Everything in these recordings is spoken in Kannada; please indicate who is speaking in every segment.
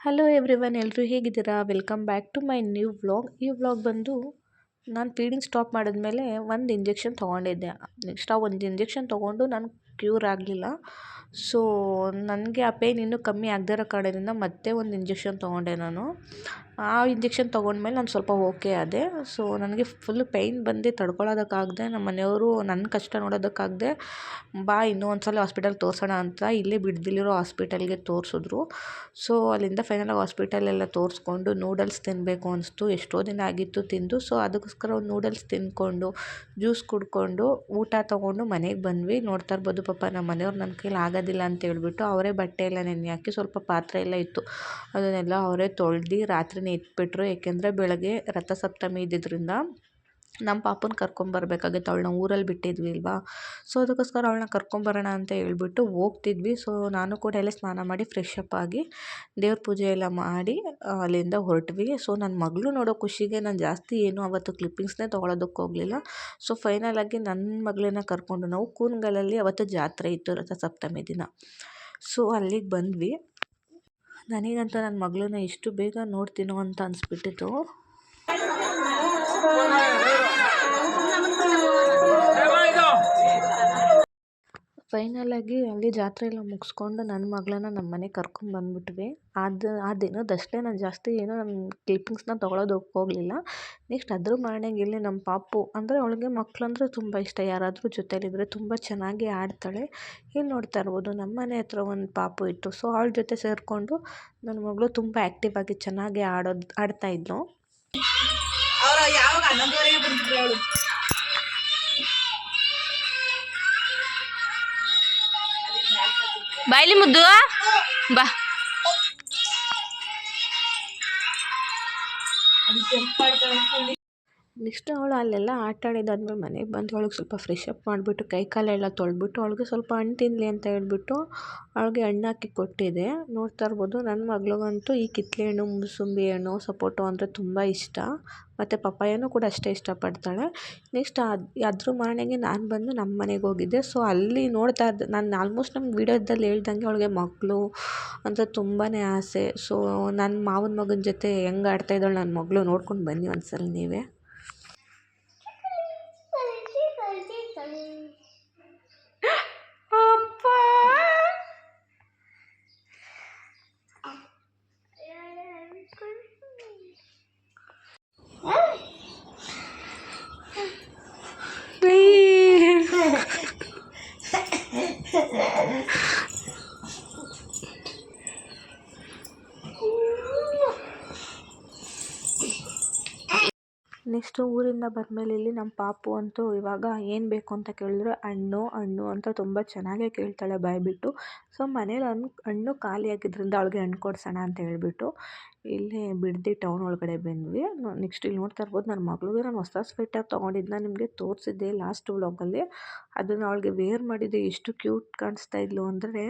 Speaker 1: ಹಲೋ ಎವ್ರಿವನ್, ಎಲ್ಲರೂ ಹೇಗಿದ್ದೀರಾ? Welcome back to my new vlog. ಈ ವ್ಲಾಗ್ ಬಂದು ನಾನು ಫೀಡಿಂಗ್ ಸ್ಟಾಪ್ ಮಾಡಿದ್ಮೇಲೆ ಒಂದು ಇಂಜೆಕ್ಷನ್ ತೊಗೊಂಡಿದ್ದೆ. ನೆಕ್ಸ್ಟ್ ಆ ಒಂದು ಇಂಜೆಕ್ಷನ್ ತೊಗೊಂಡು ನಾನು ಕ್ಯೂರ್ ಆಗಲಿಲ್ಲ. ಸೊ ನನಗೆ ಆ ಪೇಯ್ನ್ ಇನ್ನೂ ಕಮ್ಮಿ ಆಗದೇ ಇರೋ ಕಾರಣದಿಂದ ಮತ್ತೆ ಒಂದು ಇಂಜೆಕ್ಷನ್ ತೊಗೊಂಡೆ ನಾನು. ಆ ಇಂಜೆಕ್ಷನ್ ತೊಗೊಂಡ್ಮೇಲೆ ನಾನು ಸ್ವಲ್ಪ ಓಕೆ ಆದೆ. ಸೊ ನನಗೆ ಫುಲ್ ಪೇಯ್ನ್ ಬಂದು ತಡ್ಕೊಳ್ಳೋದಕ್ಕಾಗದೆ ನಮ್ಮ ಮನೆಯವರು ನನ್ನ ಕಷ್ಟ ನೋಡೋದಕ್ಕಾಗದೆ ಬಾ ಇನ್ನೂ ಒಂದು ಸಲ ಹಾಸ್ಪಿಟಲ್ಗೆ ತೋರಿಸೋಣ ಅಂತ ಇಲ್ಲೇ ಬಿಡ್ದಿಲಿರೋ ಹಾಸ್ಪಿಟಲ್ಗೆ ತೋರಿಸಿದ್ರು. ಸೊ ಅಲ್ಲಿಂದ ಫೈನಲಾಗಿ ಹಾಸ್ಪಿಟಲೆಲ್ಲ ತೋರಿಸ್ಕೊಂಡು ನೂಡಲ್ಸ್ ತಿನ್ನಬೇಕು ಅನಿಸ್ತು. ಎಷ್ಟೋ ದಿನ ಆಗಿತ್ತು ತಿಂದು. ಸೊ ಅದಕ್ಕೋಸ್ಕರ ಒಂದು ನೂಡಲ್ಸ್ ತಿಂದ್ಕೊಂಡು ಜ್ಯೂಸ್ ಕುಡ್ಕೊಂಡು ಊಟ ತೊಗೊಂಡು ಮನೆಗೆ ಬಂದ್ವಿ. ನೋಡ್ತಾ ಇರ್ಬೋದು ಪಾಪ ನಮ್ಮ ಮನೆಯವ್ರು ನನ್ನ ಕೈಲಿ ಆಗೋದಿಲ್ಲ ಅಂತ ಹೇಳ್ಬಿಟ್ಟು ಅವರೇ ಬಟ್ಟೆ ಎಲ್ಲ ನೆನೆ ಹಾಕಿ ಸ್ವಲ್ಪ ಪಾತ್ರೆ ಎಲ್ಲ ಇತ್ತು ಅದನ್ನೆಲ್ಲ ಅವರೇ ತೊಳ್ದು ರಾತ್ರಿನೇ ಇಟ್ಬಿಟ್ರು. ಏಕೆಂದರೆ ಬೆಳಗ್ಗೆ ರಥಸಪ್ತಮಿ ಇದ್ದಿದ್ದರಿಂದ ನಮ್ಮ ಪಾಪನ ಕರ್ಕೊಂಬರ್ಬೇಕಾಗಿತ್ತು. ಅವಳನ್ನ ಊರಲ್ಲಿ ಬಿಟ್ಟಿದ್ವಿ ಅಲ್ವಾ. ಸೊ ಅದಕ್ಕೋಸ್ಕರ ಅವಳನ್ನ ಕರ್ಕೊಂಬರೋಣ ಅಂತ ಹೇಳ್ಬಿಟ್ಟು ಹೋಗ್ತಿದ್ವಿ. ಸೊ ನಾನು ಕೂಡ ಎಲ್ಲ ಸ್ನಾನ ಮಾಡಿ ಫ್ರೆಶ್ ಅಪ್ ಆಗಿ ದೇವ್ರ ಪೂಜೆ ಎಲ್ಲ ಮಾಡಿ ಅಲ್ಲಿಂದ ಹೊರಟ್ವಿ. ಸೊ ನನ್ನ ಮಗಳು ನೋಡೋ ಖುಷಿಗೆ ನಾನು ಜಾಸ್ತಿ ಏನು ಅವತ್ತು ಕ್ಲಿಪ್ಪಿಂಗ್ಸ್ನೇ ತೊಗೊಳೋದಕ್ಕೆ ಹೋಗಲಿಲ್ಲ. ಸೊ ಫೈನಲಾಗಿ ನನ್ನ ಮಗಳನ್ನ ಕರ್ಕೊಂಡು ನಾವು ಕೂನ್ಗಲಲ್ಲಿ ಅವತ್ತು ಜಾತ್ರೆ ಇತ್ತು ರಥಸಪ್ತಮಿ ದಿನ. ಸೊ ಅಲ್ಲಿಗೆ ಬಂದ್ವಿ. ನನಗಂತ ನನ್ನ ಮಗಳನ್ನ ಎಷ್ಟು ಬೇಗ ನೋಡ್ತೀನೋ ಅಂತ ಅನಿಸ್ಬಿಟ್ಟಿತ್ತು. ಫೈನಲಾಗಿ ಅಲ್ಲಿ ಜಾತ್ರೆ ಎಲ್ಲ ಮುಗಿಸ್ಕೊಂಡು ನನ್ನ ಮಗಳನ್ನ ನಮ್ಮ ಮನೆಗೆ ಕರ್ಕೊಂಬಂದ್ಬಿಟ್ವಿ. ಆ ದಿನದಷ್ಟೇ ನಾನು ಜಾಸ್ತಿ ಏನೋ ನನ್ನ ಕ್ಲಿಪ್ಪಿಂಗ್ಸ್ನ ತೊಗೊಳೋದಕ್ಕೆ ಹೋಗಲಿಲ್ಲ. ನೆಕ್ಸ್ಟ್ ಅದ್ರ ಮಾರನೆಗೆ ಇಲ್ಲಿ ನಮ್ಮ ಪಾಪು ಅಂದರೆ ಅವಳಿಗೆ ಮಕ್ಕಳಂದ್ರೆ ತುಂಬ ಇಷ್ಟ. ಯಾರಾದರೂ ಜೊತೆಲಿದ್ದರೆ ತುಂಬ ಚೆನ್ನಾಗಿ ಆಡ್ತಾಳೆ. ಇಲ್ಲಿ ನೋಡ್ತಾ ಇರ್ಬೋದು ನಮ್ಮ ಮನೆ ಹತ್ರ ಒಂದು ಪಾಪು ಇತ್ತು. ಸೊ ಅವಳ ಜೊತೆ ಸೇರಿಕೊಂಡು ನನ್ನ ಮಗಳು ತುಂಬ ಆ್ಯಕ್ಟಿವ್ ಆಗಿ ಚೆನ್ನಾಗಿ ಆಡ್ತಾಯಿದ್ಲು. ಬಾಯ್ಲಿ ಮುದ್ದು ಬಾ. ನೆಕ್ಸ್ಟ್ ಅವಳು ಅಲ್ಲೆಲ್ಲ ಆಟ ಆಡಿದಾದ್ಮೇಲೆ ಮನೆಗೆ ಬಂದು ಅವಳಿಗೆ ಸ್ವಲ್ಪ ಫ್ರೆಶ್ ಅಪ್ ಮಾಡಿಬಿಟ್ಟು ಕೈ ಕಾಲೆಲ್ಲ ತೊಳೆದ್ಬಿಟ್ಟು ಅವಳಿಗೆ ಸ್ವಲ್ಪ ಹಣ್ಣು ತಿನ್ನಲಿ ಅಂತ ಹೇಳ್ಬಿಟ್ಟು ಅವಳಿಗೆ ಹಣ್ಣು ಹಾಕಿ ಕೊಟ್ಟಿದ್ದೆ. ನೋಡ್ತಾ ಇರ್ಬೋದು ನನ್ನ ಮಗಳಿಗಂತೂ ಈ ಕಿತ್ತಳೆ ಹಣ್ಣು, ಮೂಸಂಬಿ ಹಣ್ಣು, ಸಪೋಟೊ ಅಂದರೆ ತುಂಬ ಇಷ್ಟ. ಮತ್ತು ಪಪ್ಪಾಯನೂ ಕೂಡ ಅಷ್ಟೇ ಇಷ್ಟಪಡ್ತಾಳೆ. ನೆಕ್ಸ್ಟ್ ಅದ್ರ ಮಾರನೆಗೆ ನಾನು ಬಂದು ನಮ್ಮ ಮನೆಗೆ ಹೋಗಿದ್ದೆ. ಸೊ ಅಲ್ಲಿ ನೋಡ್ತಾ ಇದ್ದೆ ನಾನು ಆಲ್ಮೋಸ್ಟ್ ನಮ್ಮ ವೀಡಿಯೋದಲ್ಲಿ ಹೇಳ್ದಂಗೆ ಅವಳಿಗೆ ಮಕ್ಕಳು ಅಂತ ತುಂಬಾ ಆಸೆ. ಸೊ ನನ್ನ ಮಾವನ ಮಗನ ಜೊತೆ ಹೆಂಗೆ ಆಡ್ತಾಯಿದ್ದಾಳೆ ನನ್ನ ಮಗಳು ನೋಡ್ಕೊಂಡು ಬನ್ನಿ ಒಂದ್ಸಲ ನೀವೇ. ನೆಕ್ಸ್ಟು ಊರಿಂದ ಬಂದಮೇಲೆ ಇಲ್ಲಿ ನಮ್ಮ ಪಾಪು ಅಂತೂ ಇವಾಗ ಏನು ಬೇಕು ಅಂತ ಕೇಳಿದ್ರೆ ಹಣ್ಣು ಹಣ್ಣು ಅಂತ ತುಂಬ ಚೆನ್ನಾಗೇ ಕೇಳ್ತಾಳೆ ಬಾಯ್ಬಿಟ್ಟು. ಸೊ ಮನೇಲಿ ಹಣ್ಣು ಖಾಲಿ ಆಗಿದ್ದರಿಂದ ಅವಳಿಗೆ ಹಣ್ಣು ಕೊಡ್ಸೋಣ ಅಂತ ಹೇಳ್ಬಿಟ್ಟು ಇಲ್ಲಿ ಬಿಡದಿ ಟೌನ್ ಒಳಗಡೆ ಬಂದ್ವಿ. ನೆಕ್ಸ್ಟ್ ಇಲ್ಲಿ ನೋಡ್ತಾ ಇರ್ಬೋದು ನನ್ನ ಮಗಳಿಗೆ ನಾನು ಹೊಸ ಸ್ವೆಟರ್ ತೊಗೊಂಡಿದ್ದನ್ನ ನಿಮಗೆ ತೋರಿಸಿದ್ದೆ ಲಾಸ್ಟ್ ವ್ಲಾಗಲ್ಲಿ. ಅದನ್ನು ಅವಳಿಗೆ ವೇರ್ ಮಾಡಿದ್ದೆ ಎಷ್ಟು ಕ್ಯೂಟ್ ಕಾಣಿಸ್ತಾ ಇದ್ಲು ಅಂದರೆ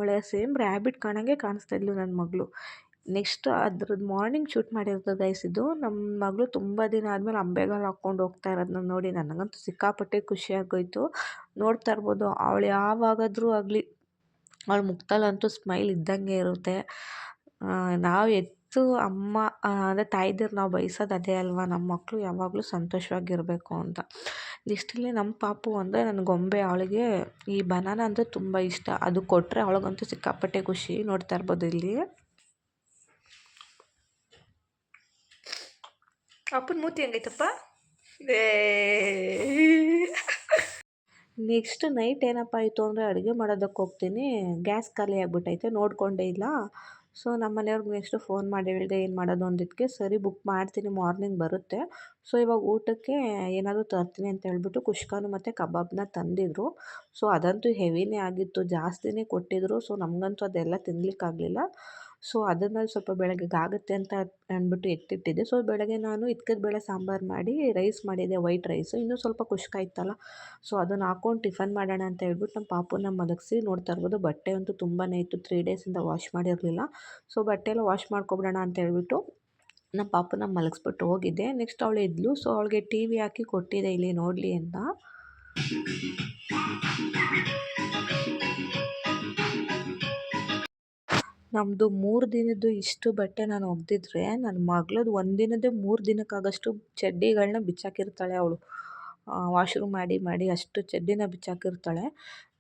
Speaker 1: ಒಳ್ಳೆ ಸೇಮ್ ರ್ಯಾಬಿಟ್ ಕಾಣಂಗೆ ಕಾಣಿಸ್ತಾ ಇದ್ಲು ನನ್ನ ಮಗಳು. ನೆಕ್ಸ್ಟ್ ಅದ್ರದ್ದು ಮಾರ್ನಿಂಗ್ ಶೂಟ್ ಮಾಡಿರೋದು ಗೈಸ್ ಇದು. ನಮ್ಮ ಮಗಳು ತುಂಬ ದಿನ ಆದಮೇಲೆ ಅಂಬೆಗಾಲು ಹಾಕ್ಕೊಂಡು ಹೋಗ್ತಾ ಇರೋದನ್ನ ನೋಡಿ ನನಗಂತೂ ಸಿಕ್ಕಾಪಟ್ಟೆ ಖುಷಿ ಆಗೋಯಿತು. ನೋಡ್ತಾ ಇರ್ಬೋದು ಅವಳು ಯಾವಾಗಾದರೂ ಆಗಲಿ ಅವಳ ಮುಖದಲ್ಲಂತೂ ಸ್ಮೈಲ್ ಇದ್ದಂಗೆ ಇರುತ್ತೆ. ನಾವು ಎತ್ತು ಅಮ್ಮ ಅಂದರೆ ತಾಯಿದಿರು ನಾವು ಬಯಸೋದು ಅದೇ ಅಲ್ವಾ, ನಮ್ಮ ಮಕ್ಕಳು ಯಾವಾಗಲೂ ಸಂತೋಷವಾಗಿರಬೇಕು ಅಂತ. ನೆಕ್ಸ್ಟ್ ಇಲ್ಲಿ ನಮ್ಮ ಪಾಪು ಅಂದರೆ ನನ್ನ ಗೊಂಬೆ, ಅವಳಿಗೆ ಈ ಬನಾನ ಅಂದರೆ ತುಂಬ ಇಷ್ಟ. ಅದು ಕೊಟ್ಟರೆ ಅವಳಿಗಂತೂ ಸಿಕ್ಕಾಪಟ್ಟೆ ಖುಷಿ. ನೋಡ್ತಾ ಇರ್ಬೋದು ಇಲ್ಲಿ ಅಪ್ಪನ ಮೂತಿ ಹೆಂಗೈತಪ್ಪ. ನೆಕ್ಸ್ಟ್ ನೈಟ್ ಏನಪ್ಪ ಆಯಿತು ಅಂದರೆ ಅಡುಗೆ ಮಾಡೋದಕ್ಕೆ ಹೋಗ್ತೀನಿ, ಗ್ಯಾಸ್ ಖಾಲಿ ಆಗಿಬಿಟ್ಟೈತೆ, ನೋಡಿಕೊಂಡೇ ಇಲ್ಲ. ಸೊ ನಮ್ಮ ಮನೆಯವ್ರಿಗೆ ನೆಕ್ಸ್ಟು ಫೋನ್ ಮಾಡಿ ಹೇಳಿದೆ ಏನು ಮಾಡೋದು ಅಂದಿದ್ದಕ್ಕೆ ಸರಿ ಬುಕ್ ಮಾಡ್ತೀನಿ ಮಾರ್ನಿಂಗ್ ಬರುತ್ತೆ. ಸೊ ಇವಾಗ ಊಟಕ್ಕೆ ಏನಾದರೂ ತರ್ತೀನಿ ಅಂತ ಹೇಳ್ಬಿಟ್ಟು ಕುಷ್ಕಾನು ಮತ್ತು ಕಬಾಬ್ನ ತಂದಿದ್ರು. ಸೊ ಅದಂತೂ ಹೆವಿನೇ ಆಗಿತ್ತು, ಜಾಸ್ತಿನೇ ಕೊಟ್ಟಿದ್ರು. ಸೊ ನಮಗಂತೂ ಅದೆಲ್ಲ ತಿನ್ನಲಿಕ್ಕಾಗಲಿಲ್ಲ. ಸೊ ಅದನ್ನು ಸ್ವಲ್ಪ ಬೆಳಗ್ಗೆಗೆ ಆಗುತ್ತೆ ಅಂತ ಅಂದ್ಬಿಟ್ಟು ಎತ್ತಿಟ್ಟಿದ್ದೆ. ಸೊ ಬೆಳಗ್ಗೆ ನಾನು ಇದ್ಕದ ಬೇಳೆ ಸಾಂಬಾರು ಮಾಡಿ ರೈಸ್ ಮಾಡಿದ್ದೆ, ವೈಟ್ ರೈಸು. ಇನ್ನೂ ಸ್ವಲ್ಪ ಕುಷ್ಕ ಇತ್ತಲ್ಲ, ಸೊ ಅದನ್ನು ಹಾಕ್ಕೊಂಡು ಟಿಫನ್ ಮಾಡೋಣ ಅಂತ ಹೇಳ್ಬಿಟ್ಟು ನಮ್ಮ ಪಾಪುನ ಮಲಗಿಸಿ. ನೋಡ್ತಾ ಇರ್ಬೋದು ಬಟ್ಟೆ ಅಂತೂ ತುಂಬಾ ಇತ್ತು, 3 ಡೇಸಿಂದ ವಾಶ್ ಮಾಡಿರಲಿಲ್ಲ. ಸೊ ಬಟ್ಟೆ ಎಲ್ಲ ವಾಶ್ ಮಾಡ್ಕೊಬಿಡೋಣ ಅಂತ ಹೇಳ್ಬಿಟ್ಟು ನಮ್ಮ ಪಾಪುನ ಮಲಗಿಸ್ಬಿಟ್ಟು ಹೋಗಿದ್ದೆ. ನೆಕ್ಸ್ಟ್ ಅವಳು ಇದ್ಲು. ಸೊ ಅವಳಿಗೆ ಟಿ ವಿ ಹಾಕಿ ಕೊಟ್ಟಿದ್ದೆ ಇಲ್ಲಿ ನೋಡಲಿ ಅಂತ. ನಮ್ಮದು 3 ದಿನದ್ದು ಇಷ್ಟು ಬಟ್ಟೆ ನಾನು ಒಗ್ದಿದ್ರೆ ನನ್ನ ಮಗಳದ್ದು ಒಂದಿನದ್ದೇ 3 ದಿನಕ್ಕಾಗೋಷ್ಟು ಚಡ್ಡಿಗಳನ್ನ ಬಿಚ್ಚಾಕಿರ್ತಾಳೆ ಅವಳು. ವಾಶ್ರೂಮ್ ಮಾಡಿ ಅಷ್ಟು ಚಡ್ಡಿನ ಬಿಚ್ಚಾಕಿರ್ತಾಳೆ.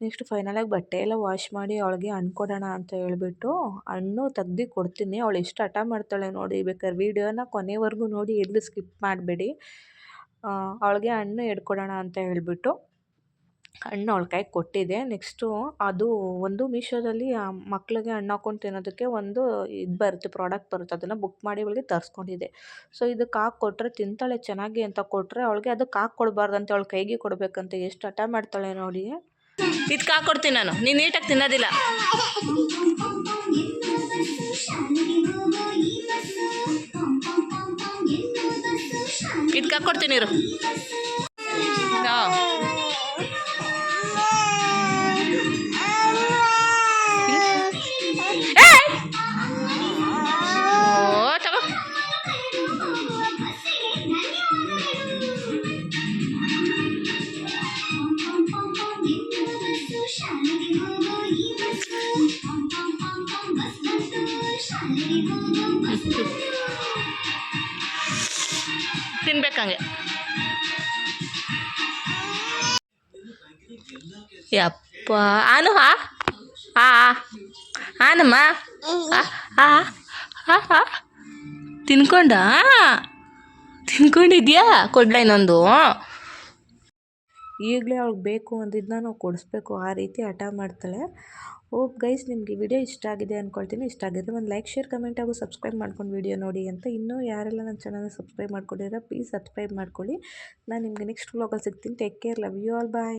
Speaker 1: ನೆಕ್ಸ್ಟ್ ಫೈನಲಾಗಿ ಬಟ್ಟೆ ಎಲ್ಲ ವಾಶ್ ಮಾಡಿ ಅವಳಿಗೆ ಹಣ್ಣು ಕೊಡೋಣ ಅಂತ ಹೇಳ್ಬಿಟ್ಟು ಹಣ್ಣು ತೆಗ್ದು ಕೊಡ್ತೀನಿ. ಅವಳು ಎಷ್ಟು ಹಠ ಮಾಡ್ತಾಳೆ ನೋಡಿ. ಬೇಕಾದ್ರೆ ವೀಡಿಯೋನ ಕೊನೆವರೆಗೂ ನೋಡಿ, ಎಲ್ಲೂ ಸ್ಕಿಪ್ ಮಾಡಬೇಡಿ. ಅವಳಿಗೆ ಹಣ್ಣು ಎಡ್ಕೊಡೋಣ ಅಂತ ಹೇಳ್ಬಿಟ್ಟು ಹಣ್ಣು ಅವಳ ಕೈಗೆ ಕೊಟ್ಟಿದ್ದೆ. ನೆಕ್ಸ್ಟು ಅದು ಒಂದು ಮೀಶೋದಲ್ಲಿ ಮಕ್ಳಿಗೆ ಹಣ್ಣು ಹಾಕ್ಕೊಂಡು ತಿನ್ನೋದಕ್ಕೆ ಒಂದು ಇದು ಬರುತ್ತೆ, ಪ್ರಾಡಕ್ಟ್ ಬರುತ್ತೆ. ಅದನ್ನು ಬುಕ್ ಮಾಡಿ ಅವಳಿಗೆ ತರಿಸ್ಕೊಂಡಿದ್ದೆ. ಸೊ ಇದಕ್ಕೆ ಹಾಕಿ ಕೊಟ್ಟರೆ ತಿಂತಾಳೆ ಚೆನ್ನಾಗಿ ಅಂತ ಕೊಟ್ಟರೆ ಅವಳಿಗೆ ಅದಕ್ಕೆ ಹಾಕಿ ಕೊಡಬಾರ್ದಂತೆ, ಅವಳ ಕೈಗೆ ಕೊಡಬೇಕಂತೆ. ಎಷ್ಟು ಹಠ ಮಾಡ್ತಾಳೆ ನೋಡಿ. ಇದಕ್ಕೆ ಹಾಕ್ಕೊಡ್ತೀನಿ ನಾನು, ನೀನು ನೀಟಾಗಿ ತಿನ್ನೋದಿಲ್ಲ. ಇದಕ್ಕೆ ಹಾಕ್ಕೊಡ್ತೀನಿ ಇರು. ತಿನ್ಬೇಕಂಗೆ. ಯಪ್ಪ ಆನು ಆನಮ್ಮ ತಿನ್ಕೊಂಡಿದ್ಯಾ? ಕೊಡ್ಲ ಇನ್ನೊಂದು? ಈಗಲೇ ಅವ್ಳಿಗೆ ಬೇಕು ಅಂದಿದ್ದನ್ನ ನಾವು ಕೊಡಿಸ್ಬೇಕು, ಆ ರೀತಿ ಹಠ ಮಾಡ್ತಾಳೆ. ಹೋಪ್ ಗೈಸ್, ನಿಮಗೆ ವಿಡಿಯೋ ಇಷ್ಟ ಆಗಿದೆ ಅಂದ್ಕೊಳ್ತೀನಿ. ಇಷ್ಟ ಆಗಿದ್ರೆ ಒಂದು ಲೈಕ್, ಶೇರ್, ಕಮೆಂಟ್ ಹಾಗೂ ಸಬ್ಸ್ಕ್ರೈಬ್ ಮಾಡ್ಕೊಂಡು ವಿಡಿಯೋ ನೋಡಿ ಅಂತ. ಇನ್ನೂ ಯಾರೆಲ್ಲ ನನ್ನ ಚಾನಲ್ನ ಸಬ್ಸ್ಕ್ರೈಬ್ ಮಾಡ್ಕೊಂಡಿದ್ದೀರಾ ಪ್ಲೀಸ್ ಸಬ್ಸ್ಕ್ರೈಬ್ ಮಾಡ್ಕೊಳ್ಳಿ. ನಾನು ನಿಮಗೆ ನೆಕ್ಸ್ಟ್ ವ್ಲಾಗಲ್ಲಿ ಸಿಗ್ತೀನಿ. Take care, love you all, bye.